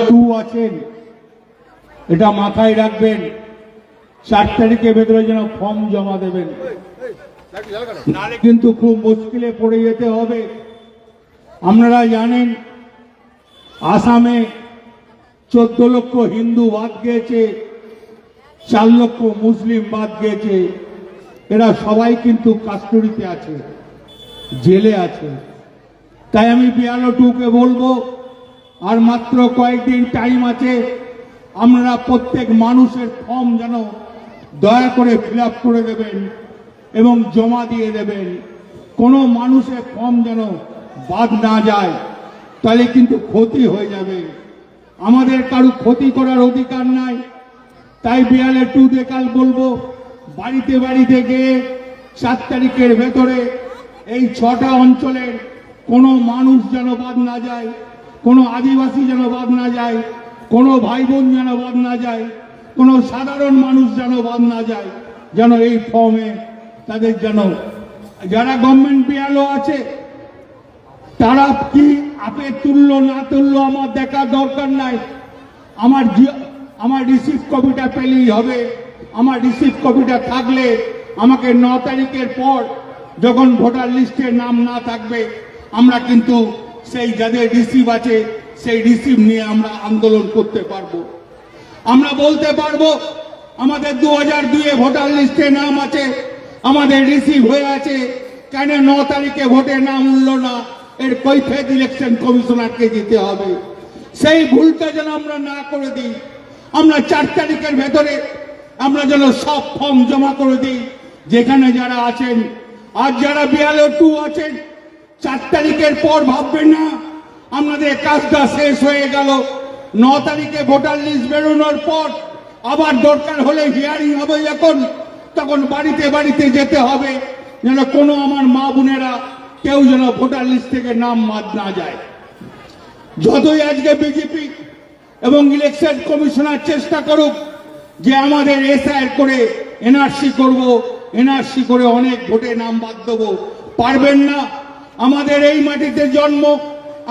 Two আছেন, এটা মাথায় রাখবেন। 4 তারিখের ভেতরে যেন ফর্ম জমা দেবেন, নালে কিন্তু খুব মুশকিলে পড়ে যেতে হবে। আপনারা জানেন আসামে 14 লক্ষ হিন্দু বাদ গিয়েছে, 4 লক্ষ মুসলিম বাদ গিয়েছে। এরা সবাই কিন্তু কাস্টডিতে আছে, জেলে আছে। তাই আমি BLO2-কে বলবো, আর মাত্র কয়েকদিন টাইম আছে, আমরা প্রত্যেক মানুষের ফর্ম যেন দয়া করে ফিল আপ করে দেবেন এবং জমা দিয়ে দেবেন। কোনো মানুষের ফর্ম যেন বাদ না যায়, তাহলে কিন্তু ক্ষতি হয়ে যাবে। আমাদের কারো ক্ষতি করার অধিকার নাই। তাই BLO2-তে কাল বলবো, বাড়িতে বাড়িতে গিয়ে 7 তারিখের ভেতরে এই 6টা অঞ্চলের কোনো মানুষ যেন বাদ না যায়, কোনো আদিবাসী যেন বাদ না যায়, কোনো ভাই বোন যেন বাদ না যায়, কোনো সাধারণ মানুষ যেন বাদ না যায়, যেন এই ফর্মে তাদের যেন, যারা গভর্নমেন্ট BLO আছে তারা কি আপে তুললো না তুললো আমার দেখার দরকার নাই। আমার রিসিভ কপিটা পেলেই হবে। আমার রিসিভ কপিটা থাকলে আমাকে 9 তারিখের পর যখন ভোটার লিস্টে নাম না থাকবে, আমরা কিন্তু সেই যাদের রিসিভ আছে সেই রিসিভ নিয়ে আমরা আন্দোলন করতে পারবো। আমরা বলতে পারবো আমাদের 2002-এ ভোটার লিস্টে নাম আছে, আমাদের রিসিভ হয়ে আছে, কেন 9 তারিখে ভোটে নাম উঠল না, এর কৈফিয়ত ইলেকশন কমিশনারকে দিতে হবে। সেই ভুলটা যেন আমরা না করে দিই। আমরা 4 তারিখের ভেতরে আমরা যেন সব ফর্ম জমা করে দিই যেখানে যারা আছেন। আর যারা BLO2 আছেন, 4 তারিখের পর ভাববেন না আমাদের কাজটা শেষ হয়ে গেল। 9 তারিখে ভোটার লিস্ট বেরোনোর পর আবার দরকার হলে হিয়ারিং হবে, তখন বাড়িতে বাড়িতে যেতে হবে, যেন কোনো আমার মা বোনেরা কেউ যেন ভোটার লিস্ট থেকে নাম বাদ না যায়। যতই আজকে বিজেপি এবং ইলেকশন কমিশনার চেষ্টা করুক যে আমাদের SIR করে NRC করব, NRC করে অনেক ভোটে নাম বাদ দেবো, পারবেন না। আমাদের এই মাটিতে জন্ম,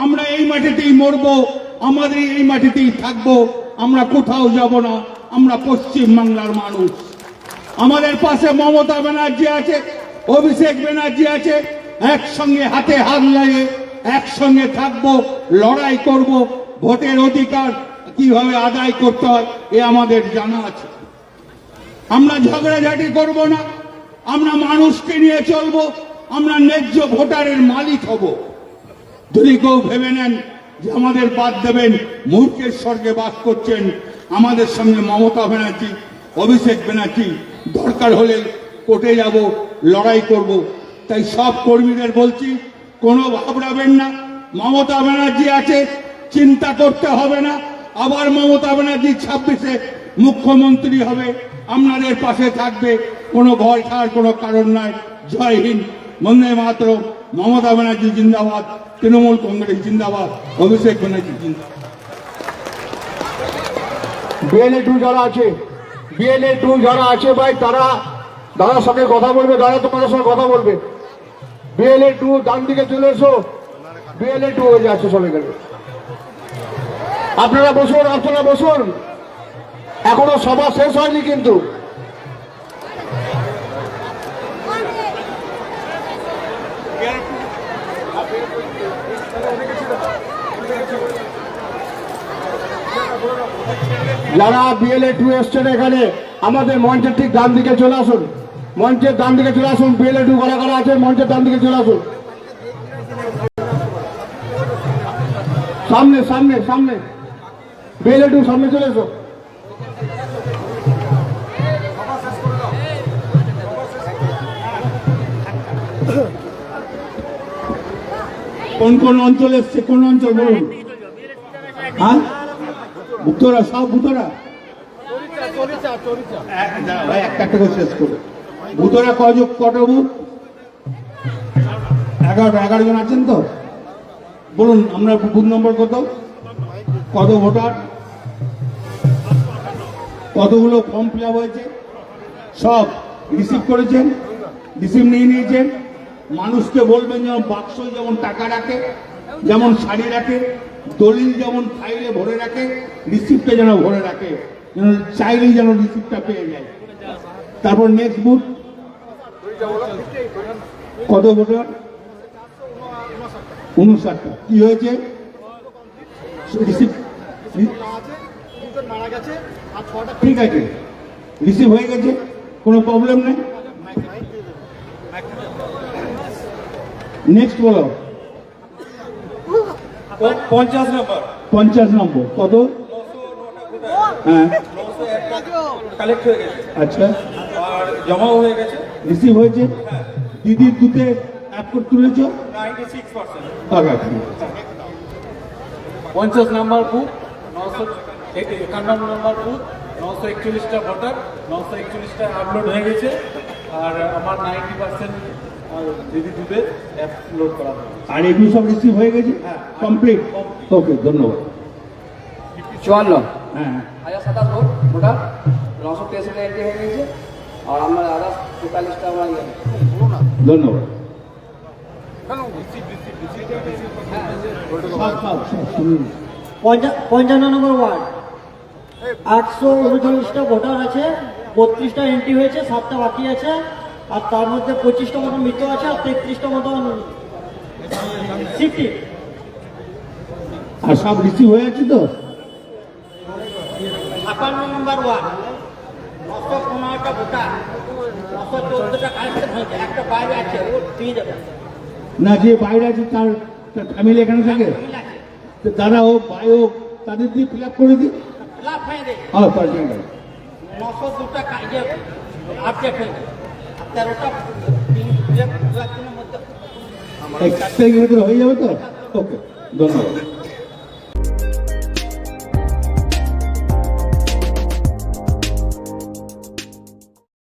আমরা এই মাটিতেই মরবো, আমাদের এই মাটিতেই থাকবো, আমরা কোথাও যাব না। আমরা পশ্চিম বাংলার মানুষ। আমাদের পাশে মমতা ব্যানার্জি আছে, অভিষেক ব্যানার্জি আছে, একসঙ্গে হাতে হাত লাগিয়ে একসঙ্গে থাকবো, লড়াই করব। ভোটের অধিকার কিভাবে আদায় করতে হয় এ আমাদের জানা আছে। আমরা ঝগড়াঝাটি করব না, আমরা মানুষকে নিয়ে চলবো, আমরা ন্যায্য ভোটারের মালিক হব। যদি কেউ ভেবে নেন যে আমাদের বাদ দেবেন, মূর্খের স্বর্গে বাস করছেন। আমাদের সঙ্গে মমতা ব্যানার্জি, অভিষেক ব্যানার্জি, দরকার হলে কোর্টে যাব, লড়াই করব। তাই সব কর্মীদের বলছি, কোনো ঘাবড়াবেন না। মমতা ব্যানার্জি আছে, চিন্তা করতে হবে না। আবার মমতা ব্যানার্জি 26-এ মুখ্যমন্ত্রী হবে, আপনাদের পাশে থাকবে, কোনো ভয় খাওয়ার কোনো কারণ নাই। জয় হিন্দ, বন্দে মাতরম। মমতা ব্যানার্জি জিন্দাবাদ, তৃণমূল কংগ্রেস জিন্দাবাদ, অভিষেক ব্যানার্জি জিন্দাবাদ। BLO2 যারা আছে ভাই, তারা দাদার সঙ্গে কথা বলবে, দাদা তোমাদের সঙ্গে কথা বলবে। BLO2 ডান দিকে চলে এসো, BLO2 হয়ে যাচ্ছে চলে গেলে। আপনারা বসুন, এখনো সভা শেষ হয়নি কিন্তু। যারা BLO2 এসছেন এখানে, আমাদের মঞ্চের ঠিক ডান দিকে চলে আসুন, মঞ্চের ডান দিকে চলে আসুন। BLO2 কারা কারা আছে মঞ্চের ডান দিকে চলে আসুন। সামনে BLO2 সামনে চলে এসো। কোন কোন অঞ্চল এসছে, কোন অঞ্চল বলুন? হ্যাঁ, বুতরা, সব বুতরা ভাই, একটা করে শেষ করে। বুতরা কত বুথ? 11 জন আছেন তো? বলুন আমরা বুথ নম্বর কত ভোটার, কতগুলো ফর্ম ফিল আপ হয়েছে, সব রিসিভ করেছেন, রিসিভ নিয়ে নিয়েছেন। মানুষকে বলবেন যেমন বাক্স যেমন টাকা রাখে, যেমন শাড়ি রাখে, দলিল যেমন ফাইলে ভরে রাখে, রিসিপ্টটা যেন ভরে রাখে, যেন চাইলেই যেন রিসিপ্টটা পেয়ে যায়। তারপর নেক্সট বুথ কত ভোটার? 59টা। কি হয়েছে? রিসিপ্ট ঠিক আছে, রিসিভ হয়ে গেছে, কোনো প্রবলেম নেই। নেক্সট বলো। 50 নম্বর 50 নম্বর কত? হ্যাঁ কালেক্ট হয়ে গেছে আচ্ছা, আর জমাও হয়ে গেছে রিসিভ হয়েছে। দিদির দুধে অ্যাপ করে তুলেছ? 96%। 50 নম্বর বুথ, 951 নম্বর বুথ, 941টা ভোটার, 941টা আপলোড হয়ে গেছে। আর আমার 90% দিদি দুধে অ্যাপ লোড করা হবে। আর এগুলো সব রিসিভ হয়ে গেছে, কমপ্লিট। ওকে, ধন্যবাদ। 54 হ্যাঁ 1027 ভোট ভোটার, 963 এন্ট্রি হয়ে গেছে। আর আমরা আদার্স 44টা আমরা ধন্যবাদ। সব, শুনুন। 55 নম্বর ওয়ার্ড, 839টা ভোটার আছে, 32টা এন্ট্রি হয়েছে, 7টা বাকি আছে। আর তার মধ্যে 25টা মতন মৃত আছে আর 33টা মতন সিটি। আর সব রিসিভ হয়ে আছে তো? 56 নম্বর ওয়ার্ড, 915টা ভোটার, 914টা কালেকশন হয়েছে, একটা বাইরে আছে, ও দিয়ে দেবে। না, যে বাইরে আছে তার ফ্যামিলি এখানে থাকে, তো তারা ও বায়ো তাদের দিয়ে ফিল আপ করে দিই। লাভ হয়ে দেবে। হ্যাঁ, পার্সেন্ট 902টা কাজে আপডেট হয়ে গেছে, 13টা মধ্যে। এই 4 তারিখের ভিতরে হয়ে যাবে তো? ওকে, ধন্যবাদ।